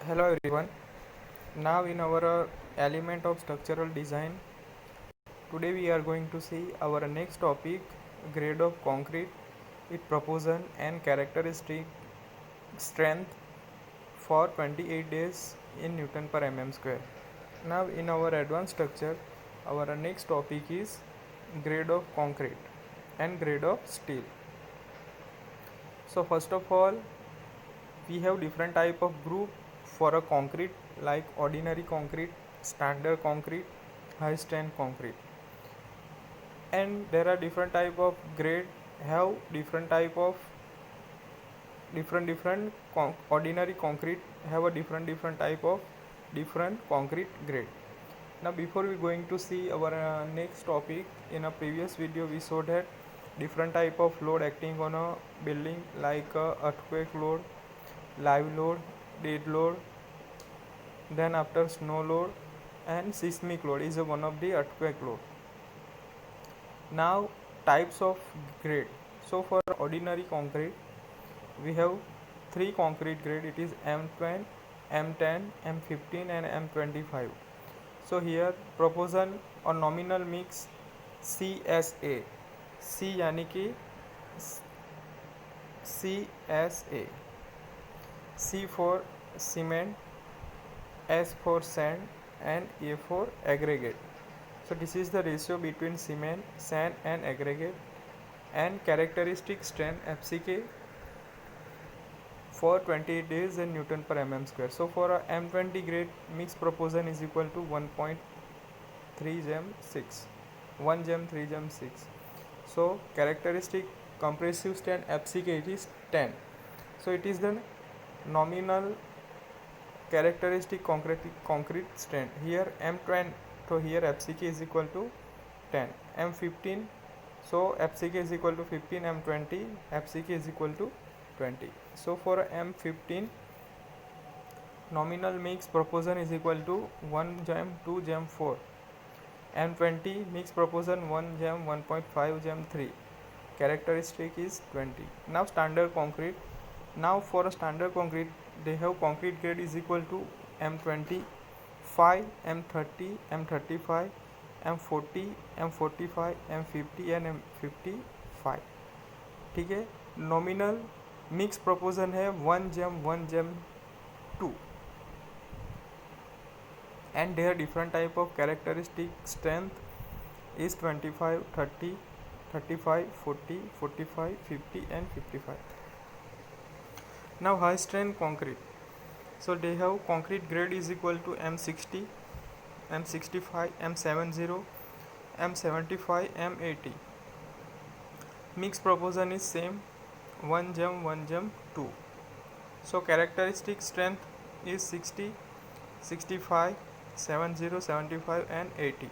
Hello everyone. Now in our element of structural design, today we are going to see our next topic, grade of concrete, its proportion and characteristic strength for 28 days in Newton per mm square. Now in our advanced structure, our next topic is grade of concrete and grade of steel. So first of all, we have different type of group for a concrete like ordinary concrete, standard concrete, high strength concrete, and there are different type of grade have different type of ordinary concrete have a different type of different concrete grade. Now before we going to see our next topic, in a previous video we showed that different type of load acting on a building like earthquake load, live load, dead load, then after snow load, and seismic load is one of the earthquake load. Now types of grade. So for ordinary concrete we have three concrete grade, it is M20, M10, M15 and M25. So here proportion or nominal mix CSA, C यानी कि CSA, C for cement, S for sand and A for aggregate. So this is the ratio between cement, sand and aggregate, and characteristic strength FCK for 28 days in Newton per mm square. So for a M20 grade, mixed proportion is equal to 1.3 gem 6, 1 gem 3 gem 6. So characteristic compressive strength FCK it is 10. So it is the nominal characteristic concrete strength. Here M20, so here FCK is equal to 10. M15, so FCK is equal to 15. M20, FCK is equal to 20. So for M15, nominal mix proportion is equal to 1 gem 2 gem 4. M20 mix proportion 1 gem 1.5 gem 3. Characteristic is 20. Now standard concrete. Now for a standard concrete, they have concrete grade is equal to M20, 5, M30, M35, M40, M45, M50 and M55. ठीक है. Nominal mix प्रोपोजन है 1 gem 1 gem 2, and their different type of characteristic strength is 25, 30, 35, 40, 45, 50 and 55. Now high strength concrete. So they have concrete grade is equal to M60, M65, M70, M75, M80. Mix proportion is same 1 gem 1 gem 2. So characteristic strength is 60, 65, 70, 75 and 80.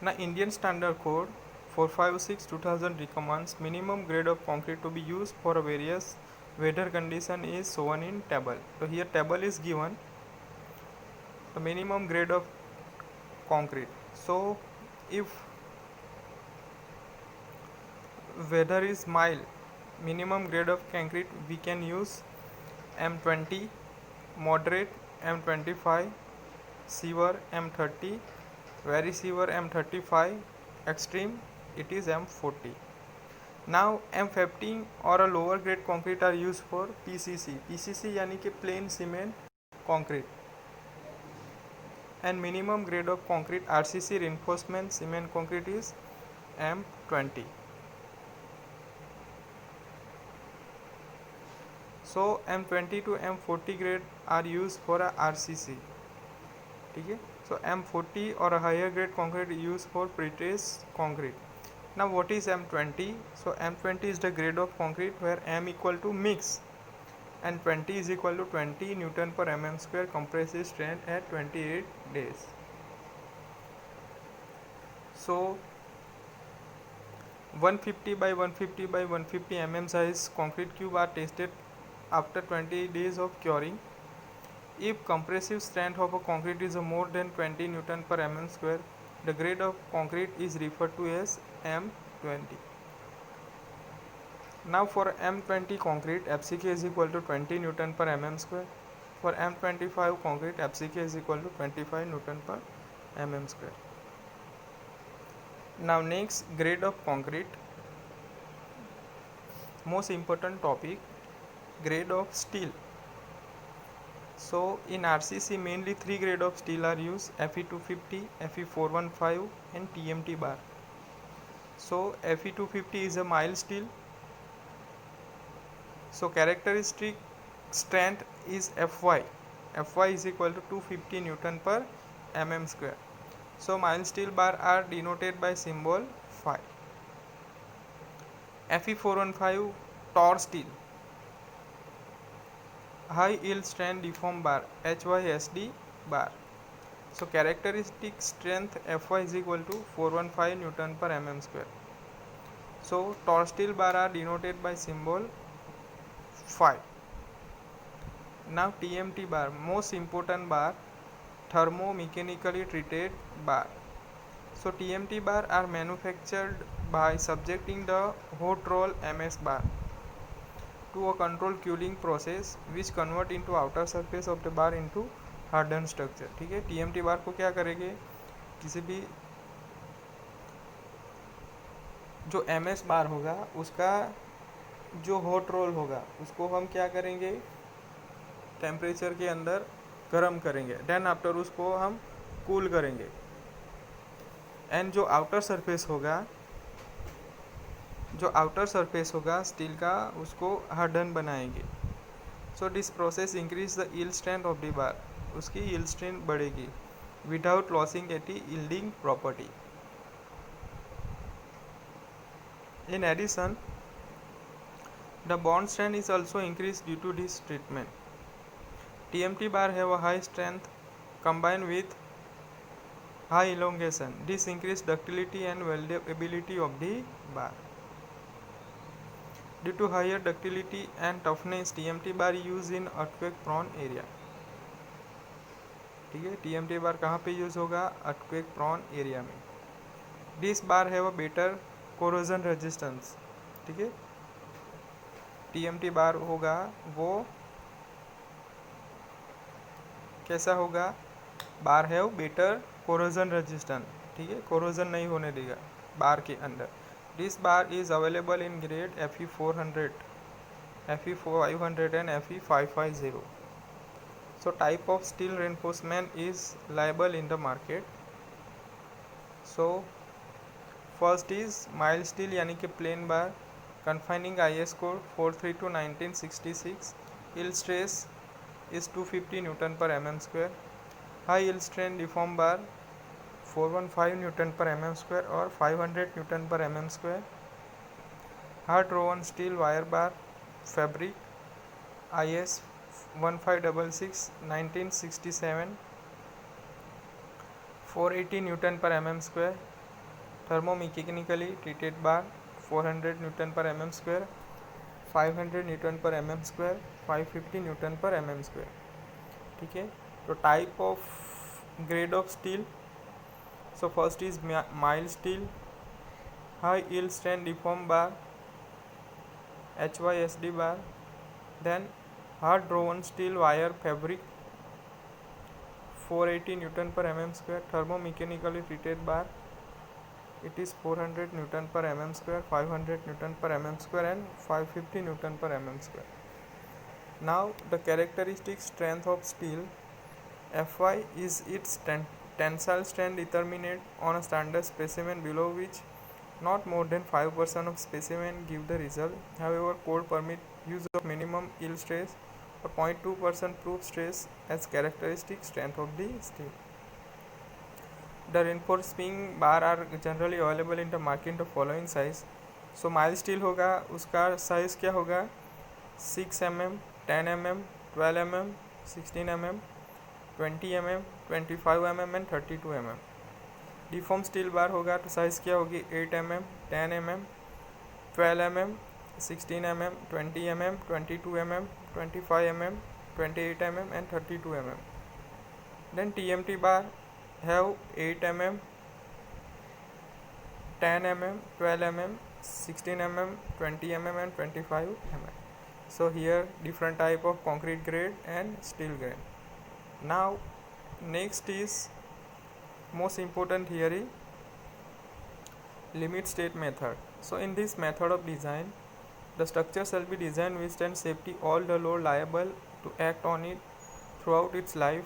Now Indian Standard Code 456/2000 recommends minimum grade of concrete to be used for various weather condition is shown in table. So here table is given the minimum grade of concrete. So if weather is mild, minimum grade of concrete we can use M20, moderate M25, severe M30, very severe M35, extreme it is M40. Now M15 or a lower grade concrete are used for PCC. PCC यानी कि plain cement concrete. And minimum grade of concrete RCC reinforcement cement concrete is M20. So M20 to M40 grade are used for a RCC. ठीक है. So M40 or a higher grade concrete is used for pre-stressed concrete. Now what is M20? So M20 is the grade of concrete where M equal to mix and 20 is equal to 20 Newton per mm square compressive strength at 28 days. So 150 by 150 by 150 mm size concrete cube are tested after 20 days of curing. If compressive strength of a concrete is more than 20 Newton per mm square, the grade of concrete is referred to as M20. Now for M20 concrete, FCK is equal to 20 Newton per mm square. For M25 concrete, FCK is equal to 25 Newton per mm square. Now next, grade of concrete. Most important topic, grade of steel. So in RCC mainly three grade of steel are used: Fe250, Fe415 and TMT bar. So Fe250 is a mild steel. So characteristic strength is Fy. Fy is equal to 250 Newton per mm square. So mild steel bar are denoted by symbol Phi. Fe415 Tor steel, high yield strength deform bar, HYSD bar. So characteristic strength Fy is equal to 415 Newton per mm square. So Tor steel bar are denoted by symbol Phi. Now TMT bar, most important bar, thermomechanically treated bar. So TMT bar are manufactured by subjecting the hot roll MS bar to a controlled cooling process which convert into outer surface of the bar into hardened structure. ठीक है, TMT बार को क्या करेंगे, किसी भी जो MS बार होगा उसका जो हॉट रोल होगा उसको हम क्या करेंगे, टेम्परेचर के अंदर गर्म करेंगे, देन आफ्टर उसको हम कूल करेंगे, एंड जो आउटर सरफेस होगा स्टील का उसको हार्डन बनाएंगे. So this process increase the yield strength of the bar, उसकी यील्ड स्ट्रेंथ बढ़ेगी without losing its yielding property. In addition the bond strength is also increase due to this treatment. TMT bar have a high strength combined with high elongation. This increased ductility and weldability of the bar. Due to higher ductility and toughness, TMT bar used in earthquake prone area. ठीक है, TMT bar कहाँ पे use होगा, earthquake prone area में. This bar have a better corrosion resistance. ठीक है, TMT bar होगा वो कैसा होगा, बार हैव बेटर कोरोजन रेजिस्टेंस. ठीक है, कोरोजन नहीं होने देगा बार के अंदर. This bar is available in grade Fe400, Fe500 and Fe550. So type of steel reinforcement is liable in the market. So first is mild steel यानी कि plane bar, confining IS code 432/1966. yield stress is 250 Newton per mm square. High yield strength deform bar 415 Newton per mm square or 500 Newton per mm square. Hard rowan steel wire bar fabric IS 1566/1967, 480 Newton per mm square. Thermomechanically treated bar 400 Newton per mm square, 500 Newton per mm square, 550 Newton per mm square. ठीक है, तो type of grade of steel. So first is mild steel, high yield strength deform bar HYSD bar. Then hard drawn steel wire fabric 480 Newton per mm square. Thermomechanically treated bar, it is 400 Newton per mm square, 500 Newton per mm square and 550 Newton per mm square. Now the characteristic strength of steel. Fy is its tensile strength determined on a standard specimen below which not more than 5% of specimen give the result. However, code permit use of minimum yield stress or 0.2% proof stress as characteristic strength of the steel. The reinforcing bar are generally available in the market in the following size. So mild steel होगा उसका size क्या होगा, 6 mm, 10 mm, 12 mm, 16 mm, 20 mm, 25 mm and 32 mm. Deform steel bar होगा तो size क्या होगी, 8 mm, 10 mm, 12 mm, 16 mm, 20 mm, 22 mm, 25 mm, 28 mm and 32 mm. Then TMT bar have 8 mm, 10 mm, 12 mm, 16 mm, 20 mm and 25 mm. So here different type of concrete grade and steel grade. Now next is most important theory, limit state method. So in this method of design, the structure shall be designed with and safety all the load liable to act on it throughout its life.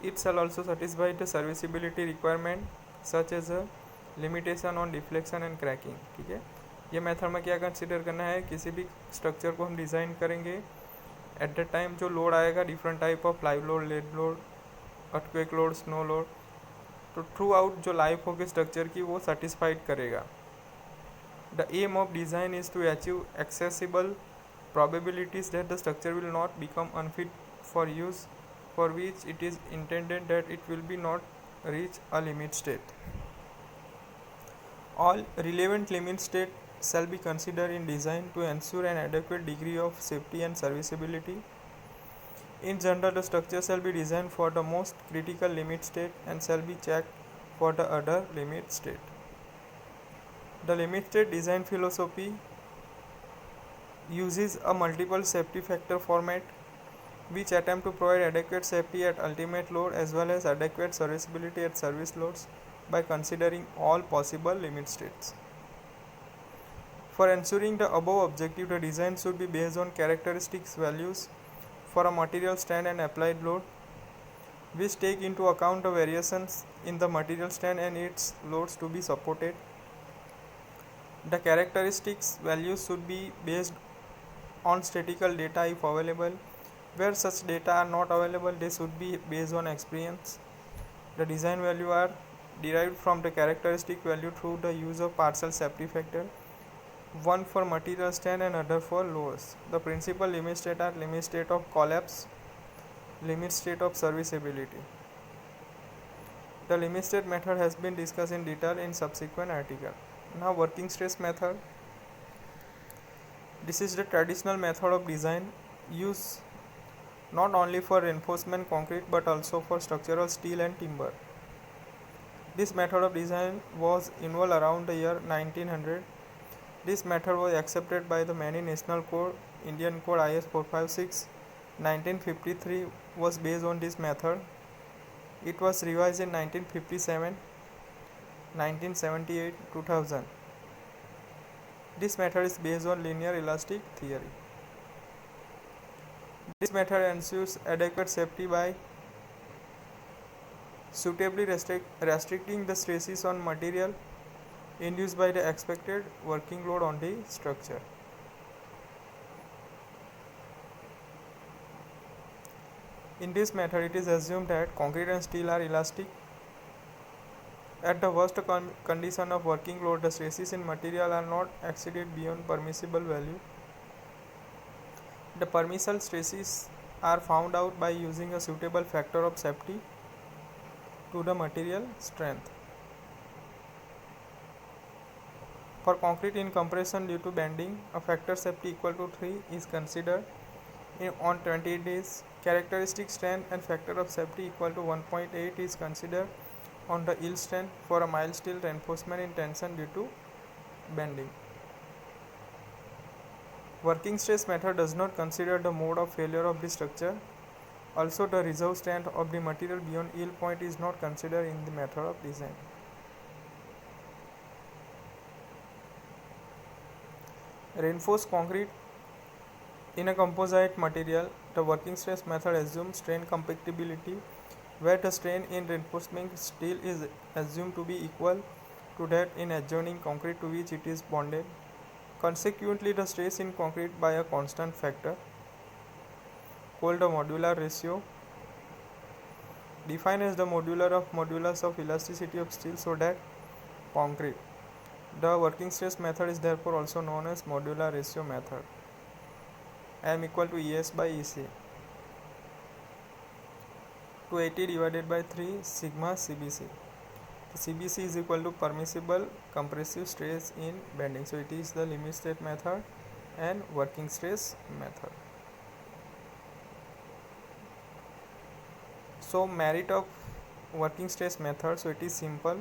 It shall also satisfy the serviceability requirement such as a limitation on deflection and cracking. ठीक है, ये method में क्या consider करना है, किसी भी structure को हम डिज़ाइन करेंगे एट द टाइम जो लोड आएगा different type of live load, dead load, earthquake load, snow load, तो थ्रू आउट जो लाइफ होगी स्ट्रक्चर की वो सेटिस्फाइड करेगा. The aim of design is to achieve accessible probabilities that the structure will not become unfit for use, for which it is intended that it will be not reach a limit state. All relevant limit state shall be considered in design to ensure an adequate degree of safety and serviceability. In general, the structure shall be designed for the most critical limit state and shall be checked for the other limit state. The limit state design philosophy uses a multiple safety factor format which attempt to provide adequate safety at ultimate load as well as adequate serviceability at service loads by considering all possible limit states. For ensuring the above objective, the design should be based on characteristics values for a material stand and applied load, which take into account the variations in the material stand and its loads to be supported. The characteristics values should be based on statistical data if available. Where such data are not available, they should be based on experience. The design value are derived from the characteristic value through the use of partial safety factor, one for material stand and other for loads. The principal limit state are limit state of collapse, limit state of serviceability. The limit state method has been discussed in detail in subsequent article. Now working stress method. This is the traditional method of design used not only for reinforcement concrete but also for structural steel and timber. This method of design was involved around the year 1900. This method was accepted by the many national code. Indian Code IS 456 1953 was based on this method. It was revised in 1957, 1978, 2000. This method is based on linear elastic theory. This method ensures adequate safety by suitably restricting the stresses on material induced by the expected working load on the structure. In this method, it is assumed that concrete and steel are elastic. At the worst condition of working load, the stresses in material are not exceeded beyond permissible value. The permissible stresses are found out by using a suitable factor of safety to the material strength. For concrete in compression due to bending, a factor safety equal to 3 is considered on 20 days. Characteristic strength and factor of safety equal to 1.8 is considered on the yield strength for a mild steel reinforcement in tension due to bending. Working stress method does not consider the mode of failure of the structure. Also, the reserve strength of the material beyond yield point is not considered in the method of design. Reinforced concrete in a composite material, the working stress method assumes strain compactability, where the strain in reinforcement steel is assumed to be equal to that in adjoining concrete to which it is bonded. Consequently, the stress in concrete by a constant factor, called the modular ratio, defined as the modulus of elasticity of steel so that concrete. The working stress method is therefore also known as modular ratio method. M equal to ES by EC. 280 divided by 3 sigma CBC. CBC is equal to permissible compressive stress in bending. So it is the limit state method and working stress method. So merit of working stress method, so it is simple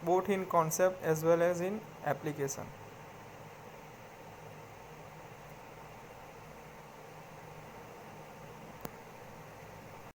both in concept as well as in application.